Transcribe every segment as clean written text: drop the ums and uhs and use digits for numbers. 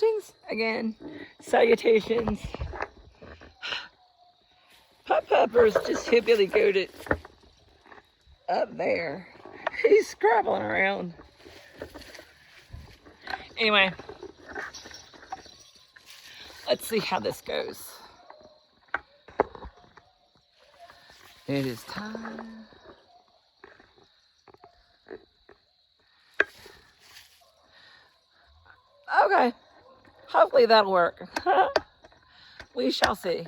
Greetings again. Salutations. Pepper's just hillbilly goated up there. He's scrabbling around. Anyway, let's see how this goes. It is time. Okay, hopefully that'll work. We shall see.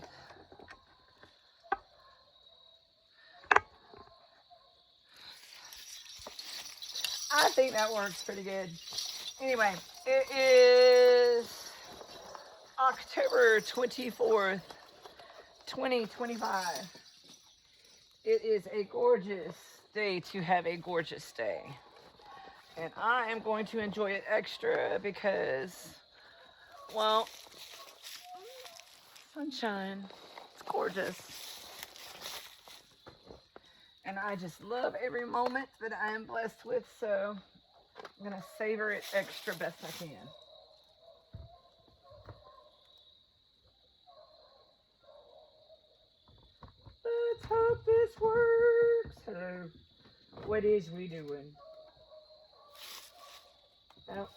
I think that works pretty good. Anyway, it is October 24th, 2025. It is a gorgeous day to have a gorgeous day. And I am going to enjoy it extra because, well, sunshine, it's gorgeous. And I just love every moment that I am blessed with, so I'm going to savor it extra best I can. Let's hope this works. Hello. What is we doing? Oh.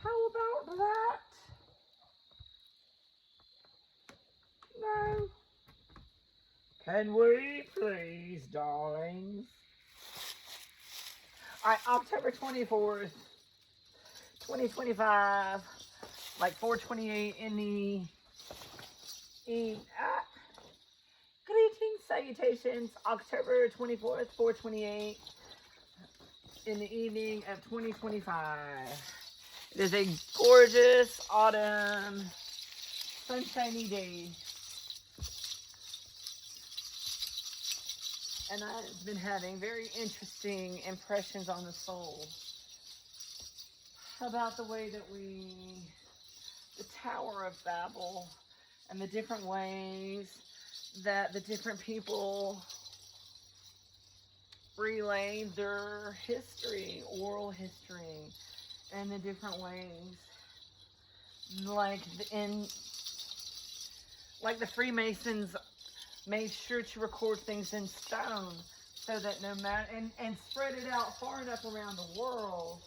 How about that? No. Can we please, darlings? Alright, October 24th, 2025, like 4:28 in the greetings, salutations, October 24th, 4:28 in the evening of 2025. It is a gorgeous autumn, sunshiny day. And I've been having very interesting impressions on the soul about the way that the Tower of Babel, and the different ways that the different people relay their history, oral history, and the different ways, like the Freemasons made sure to record things in stone so that no matter, and spread it out far enough around the world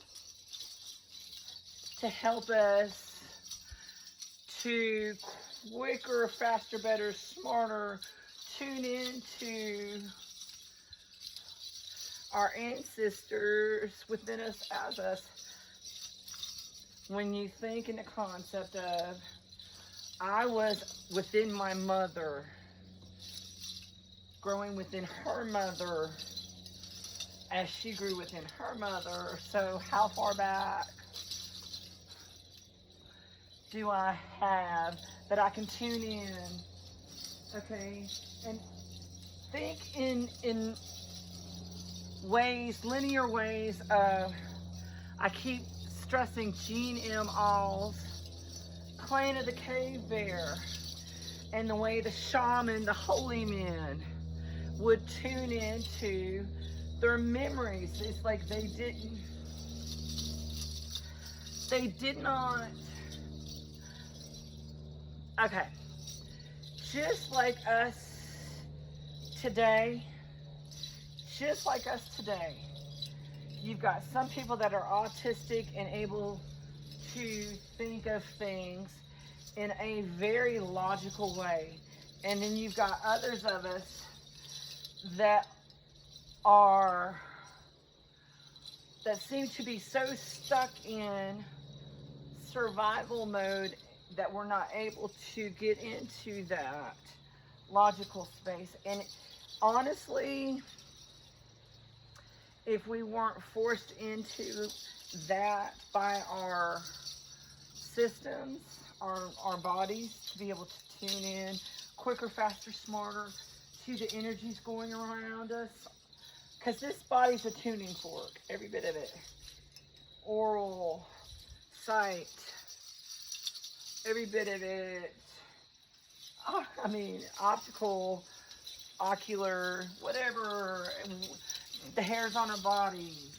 to help us to quicker, faster, better, smarter tune into our ancestors within us as us. When you think in the concept of, I was within my mother, growing within her mother as she grew within her mother. So how far back do I have that I can tune in? Okay, and think in ways, linear ways of, I keep stressing Gene M. All's Clan of the Cave Bear, and the way the shaman, the holy men, would tune into their memories. It's like they did not, okay, just like us today, you've got some people that are autistic and able to think of things in a very logical way. And then you've got others of us that seem to be so stuck in survival mode that we're not able to get into that logical space. And honestly, if we weren't forced into that by our systems, our bodies, to be able to tune in quicker, faster, smarter to the energies going around us, because this body's a tuning fork, every bit of it. Oral, sight, every bit of it. I mean, optical, ocular, whatever, the hairs on our bodies.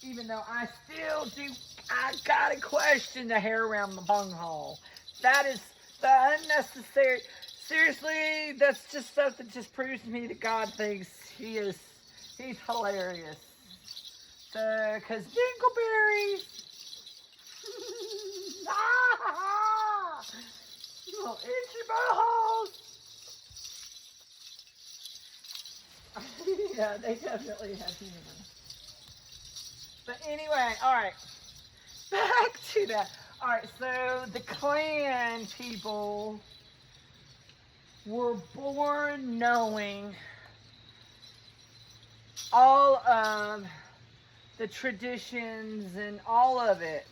Even though I still do, I gotta question the hair around the bunghole. That is the unnecessary. Seriously, that's just stuff that just proves to me that God thinks he's hilarious. Cause dingleberries. Little itchy buttholes. Yeah, they definitely have humor. But anyway, alright. Back to that. Alright, so the clan people were born knowing all of the traditions and all of it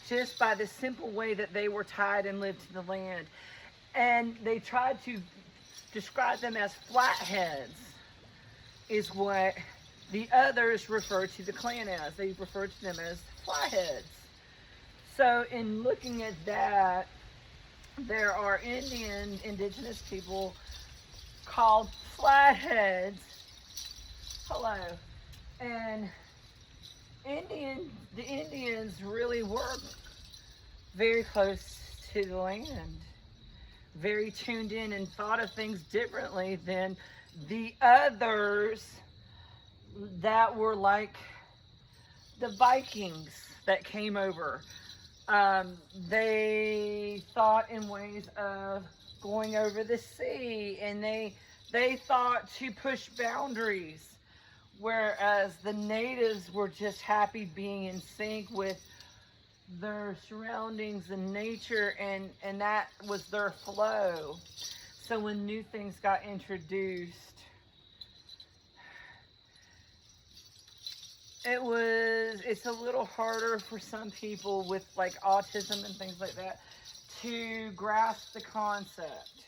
just by the simple way that they were tied and lived to the land. And they tried to describe them as flatheads, is what the others refer to the clan as. They refer to them as flatheads. So in looking at that, there are indigenous people called flatheads. Hello. And the Indians really were very close to the land, very tuned in and thought of things differently than the others that were like the Vikings that came over. They thought in ways of going over the sea, and they thought to push boundaries, whereas the natives were just happy being in sync with their surroundings and nature, and that was their flow. So when new things got introduced, it's a little harder for some people with like autism and things like that to grasp the concept.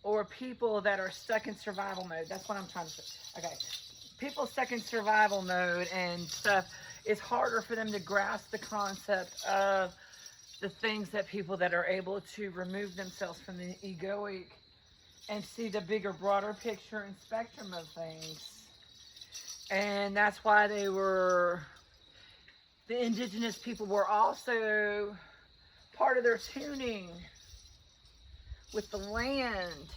Or people that are stuck in survival mode. That's what I'm trying to say. Okay. People stuck in survival mode and stuff, it's harder for them to grasp the concept of the things that people that are able to remove themselves from the egoic and see the bigger, broader picture and spectrum of things. And that's why the indigenous people were also part of their tuning with the land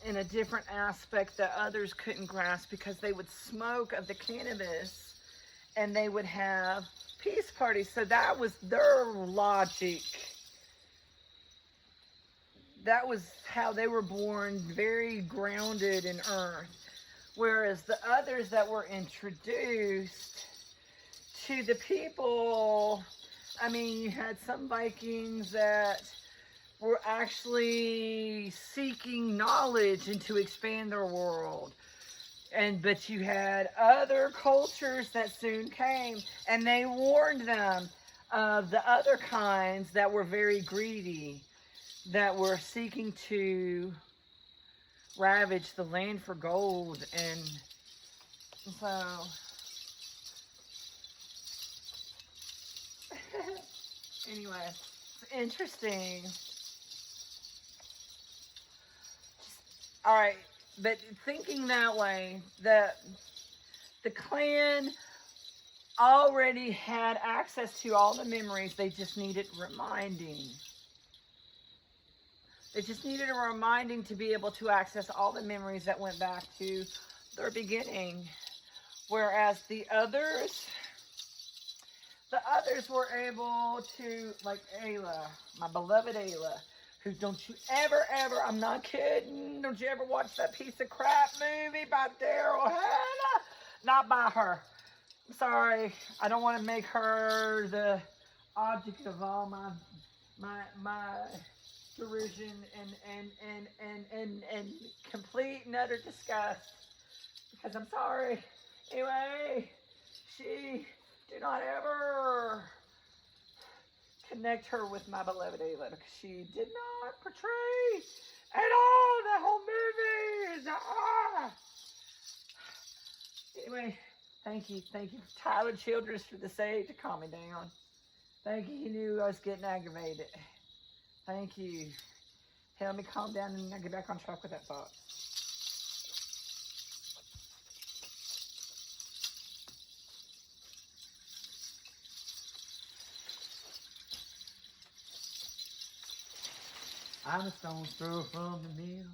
in a different aspect that others couldn't grasp, because they would smoke of the cannabis and they would have peace parties. So that was their logic. That was how they were born, very grounded in earth. Whereas the others that were introduced to the people, I mean, you had some Vikings that were actually seeking knowledge and to expand their world. But you had other cultures that soon came, and they warned them of the other kinds that were very greedy, that were seeking to ravage the land for gold. And so anyway, it's interesting. All right, but thinking that way, that the clan already had access to all the memories, they just needed reminding. They just needed a reminding to be able to access all the memories that went back to their beginning. Whereas the others were able to, like Ayla, my beloved Ayla, who, don't you ever, I'm not kidding, don't you ever watch that piece of crap movie by Daryl Hannah? Not by her. I'm sorry. I don't want to make her the object of all my derision and complete and utter disgust. Because I'm sorry. Anyway, do not ever connect her with my beloved Ayla, because she did not portray at all that whole movie. Anyway, thank you, Tyler Childress, for the save to calm me down. Thank you. You knew I was getting aggravated. Thank you. Help me calm down and I get back on track with that thought. I'm a stone's throw from the mill,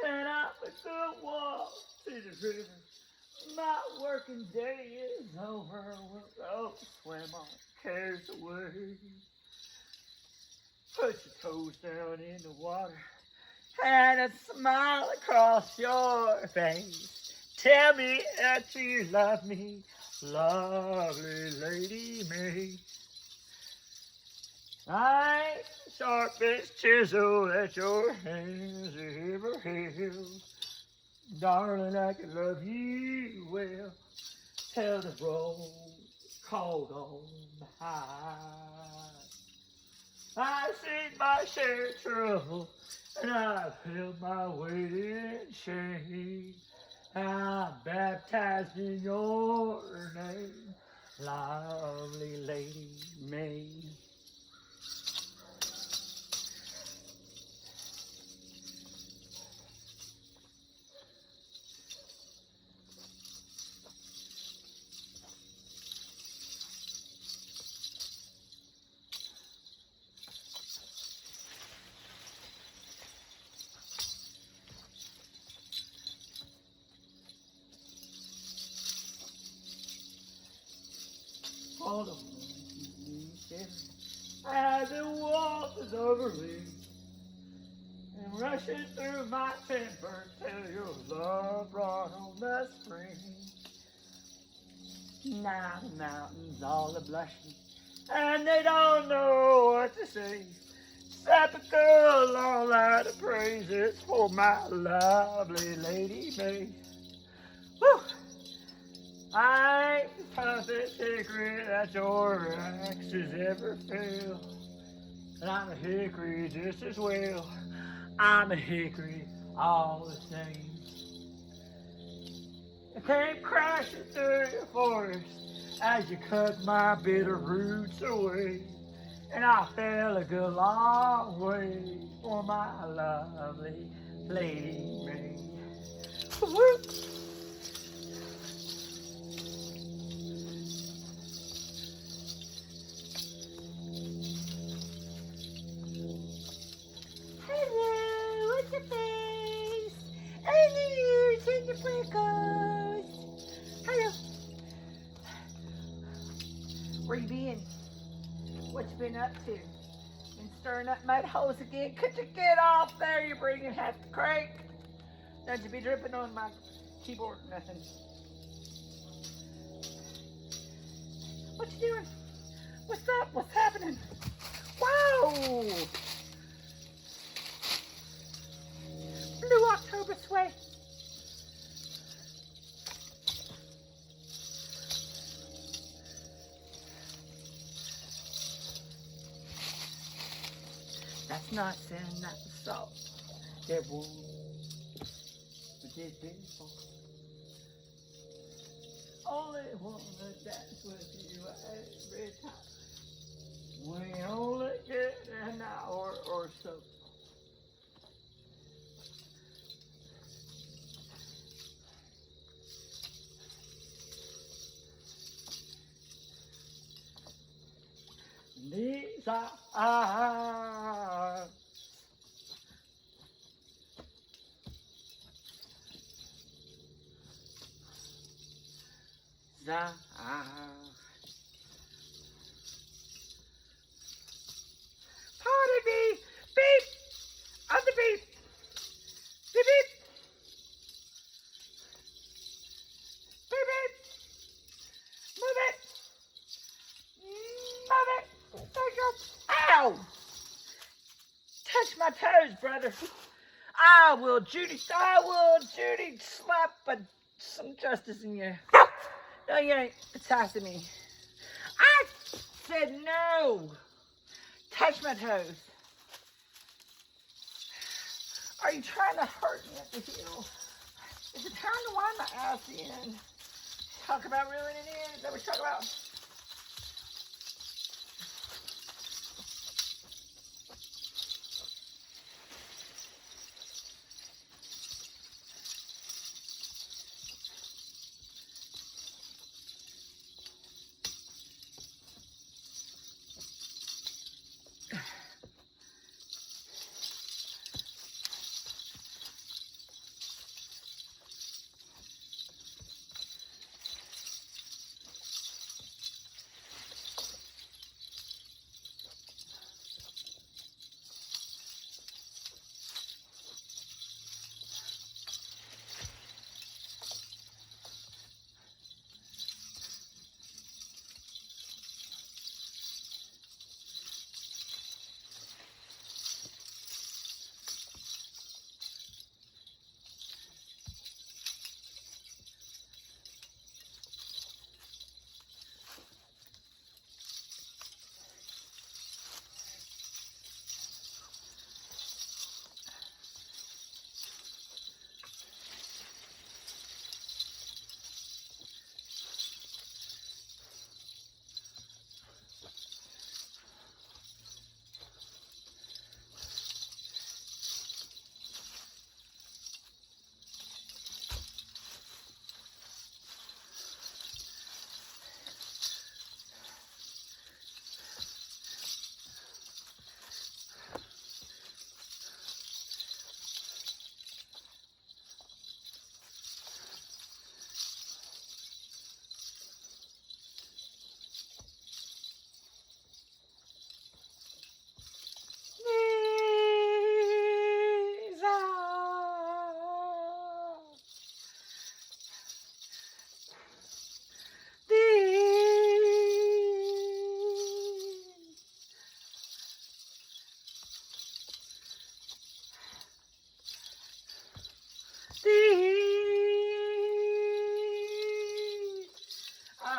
and I'm a good walk to the river. My working day is over. We'll go swim on, cares away. Put your toes down in the water and a smile across your face. Tell me that you love me, lovely Lady May. I ain't the sharpest chisel that your hands ever held. Darling, I can love you well. Tell the road called on high. I've seen my share of trouble, and I've held my weight in shame. I'm baptized in your name, lovely Lady May. Hold on, as it washes over me and rushes through my temper till your love brought on the spring. Now the mountains all are blushing and they don't know what to say. Except a girl all out of praises for my lovely Lady May. Woo! I ain't the toughest hickory that your axe has ever failed. And I'm a hickory just as well. I'm a hickory all the same. I came crashing through your forest as you cut my bitter roots away. And I fell a good long way for my lovely Lady May. Woo! Where you been? What you been up to? Been stirring up mud holes again? Could you get off there? You're bringing half the crate. Don't you be dripping on my keyboard or nothing. What you doing? What's up? What's happening? Whoa! Blue October sway. That's not sin, that's salt. It won't, but it's beautiful. Only wanna dance with you every time. We only get an hour or so. These are pardon me, beep, on the beep, beep, beep, beep, beep, move it, move it, there you go, ow, touch my toes, brother, I will Judy slap some justice in you. No, you ain't attacking me. I said no. Touch my toes. Are you trying to hurt me at the heel? Is it time to wind my ass in? Talk about reeling it in. Is that what you're talking about?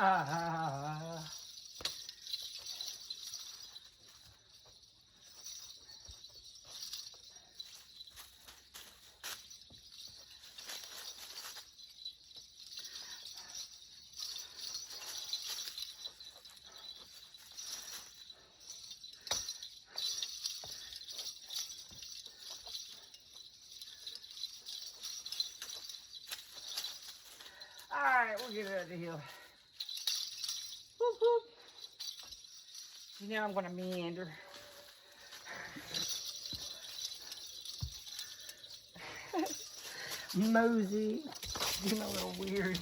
Alright, we'll get it out of here. Whoop, whoop. So now I'm going to meander. Mosey. Being a little weird.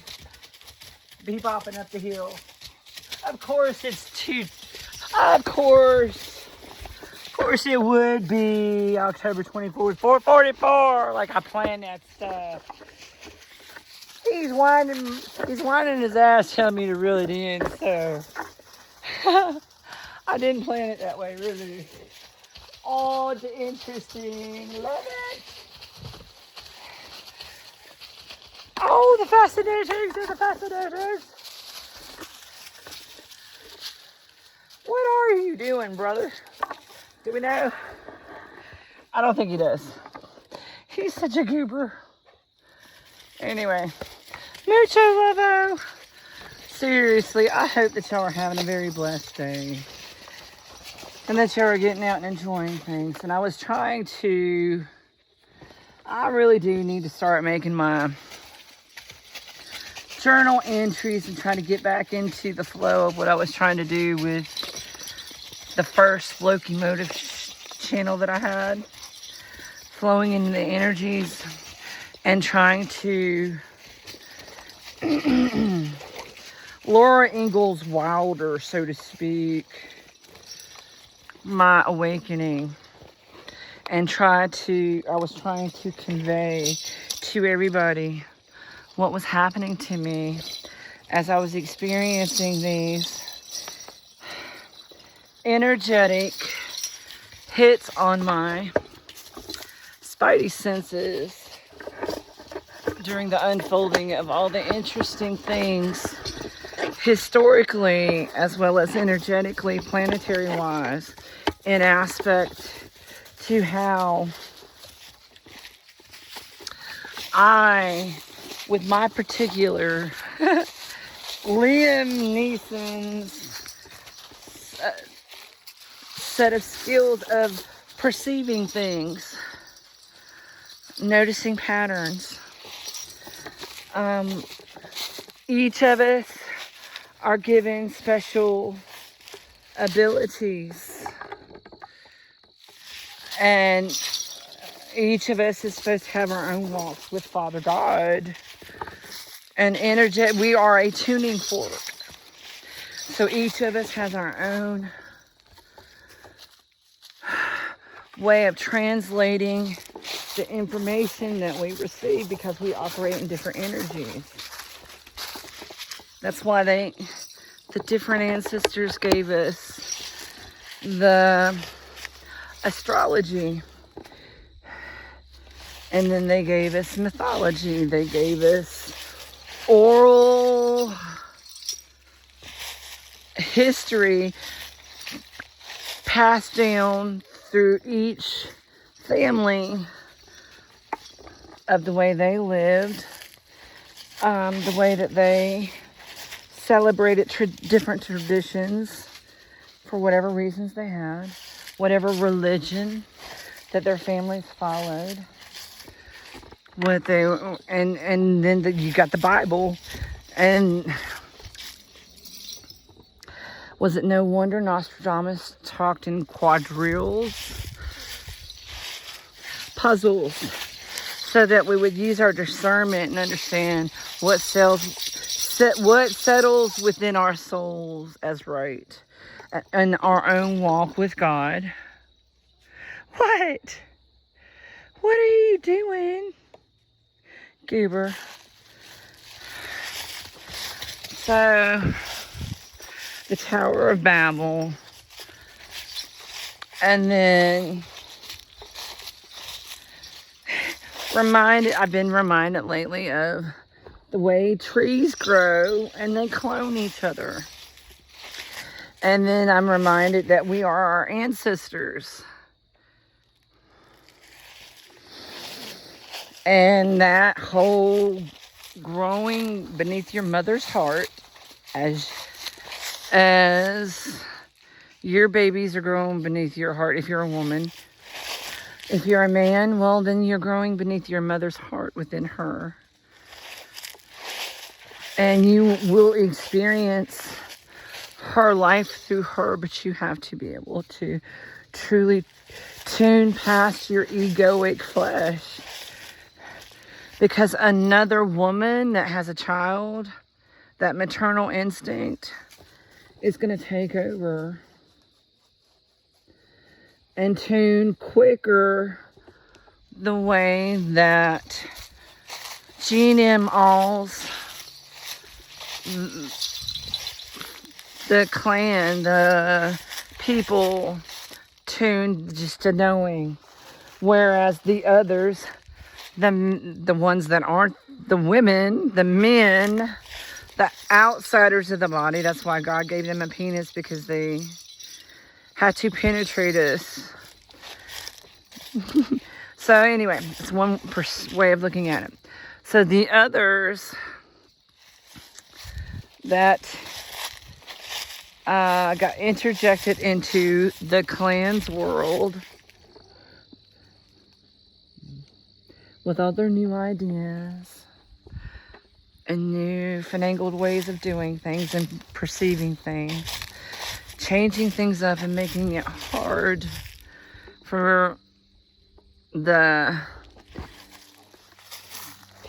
Bebopping up the hill. Of course it's too... Of course it would be October 24th, 4:44, like I planned that stuff. He's whining his ass, telling me to reel it in, so I didn't plan it that way, really. Oh, it's interesting. Love it. Oh, the fascinators, they're the fascinators. What are you doing, brother? Do we know? I don't think he does. He's such a goober. Anyway, mucho lovo. Seriously, I hope that y'all are having a very blessed day. And that y'all are getting out and enjoying things. And I really do need to start making my journal entries and try to get back into the flow of what I was trying to do with the first Loki-Motive channel that I had, flowing into the energies and trying to Laura Ingalls Wilder, so to speak, my awakening, and I was trying to convey to everybody what was happening to me as I was experiencing these energetic hits on my spidey senses during the unfolding of all the interesting things historically as well as energetically, planetary wise, in aspect to how I, with my particular Liam Neeson's set of skills of perceiving things, noticing patterns. Each of us are given special abilities, and each of us is supposed to have our own walks with Father God. And we are a tuning fork. So each of us has our own way of translating the information that we receive, because we operate in different energies. That's why the different ancestors gave us the astrology, and then they gave us mythology. They gave us oral history passed down through each family of the way they lived, the way that they celebrated different traditions for whatever reasons they had, whatever religion that their families followed, and then you got the Bible. And was it no wonder Nostradamus talked in quadrilles, puzzles, so that we would use our discernment and understand what settles within our souls as right, and our own walk with God. What are you doing, goober? So, the Tower of Babel, and then I've been reminded lately of the way trees grow and they clone each other. And then I'm reminded that we are our ancestors. And that whole growing beneath your mother's heart as your babies are growing beneath your heart if you're a woman. If you're a man, well, then you're growing beneath your mother's heart within her. And you will experience her life through her, but you have to be able to truly tune past your egoic flesh. Because another woman that has a child, that maternal instinct is going to take over and tune quicker the way that Jean M. All's, the clan, the people tuned just to knowing. Whereas the others, the ones that aren't the women, the men, the outsiders of the body, that's why God gave them a penis, because they had to penetrate us. So anyway, it's one way of looking at it. So the others that got interjected into the clan's world with all their new ideas and new finagled ways of doing things and perceiving things, changing things up and making it hard for the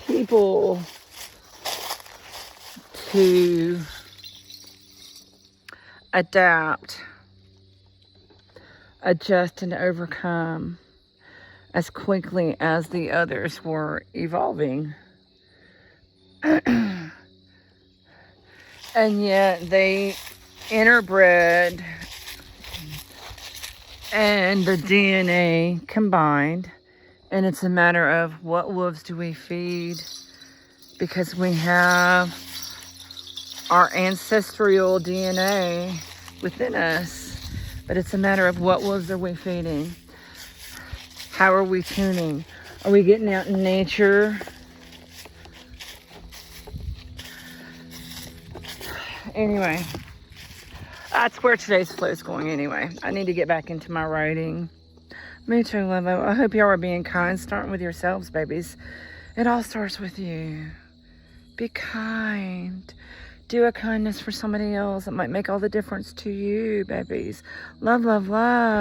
people to adapt, adjust, and overcome as quickly as the others were evolving. And yet they interbred and the DNA combined, and it's a matter of what wolves do we feed, because we have our ancestral DNA within us, but it's a matter of what wolves are we feeding. How are we tuning? Are we getting out in nature? Anyway, that's where today's flow is going anyway. I need to get back into my writing. Me too, love. I hope y'all are being kind, starting with yourselves, babies. It all starts with you. Be kind. Do a kindness for somebody else. It might make all the difference to you, babies. Love, love, love.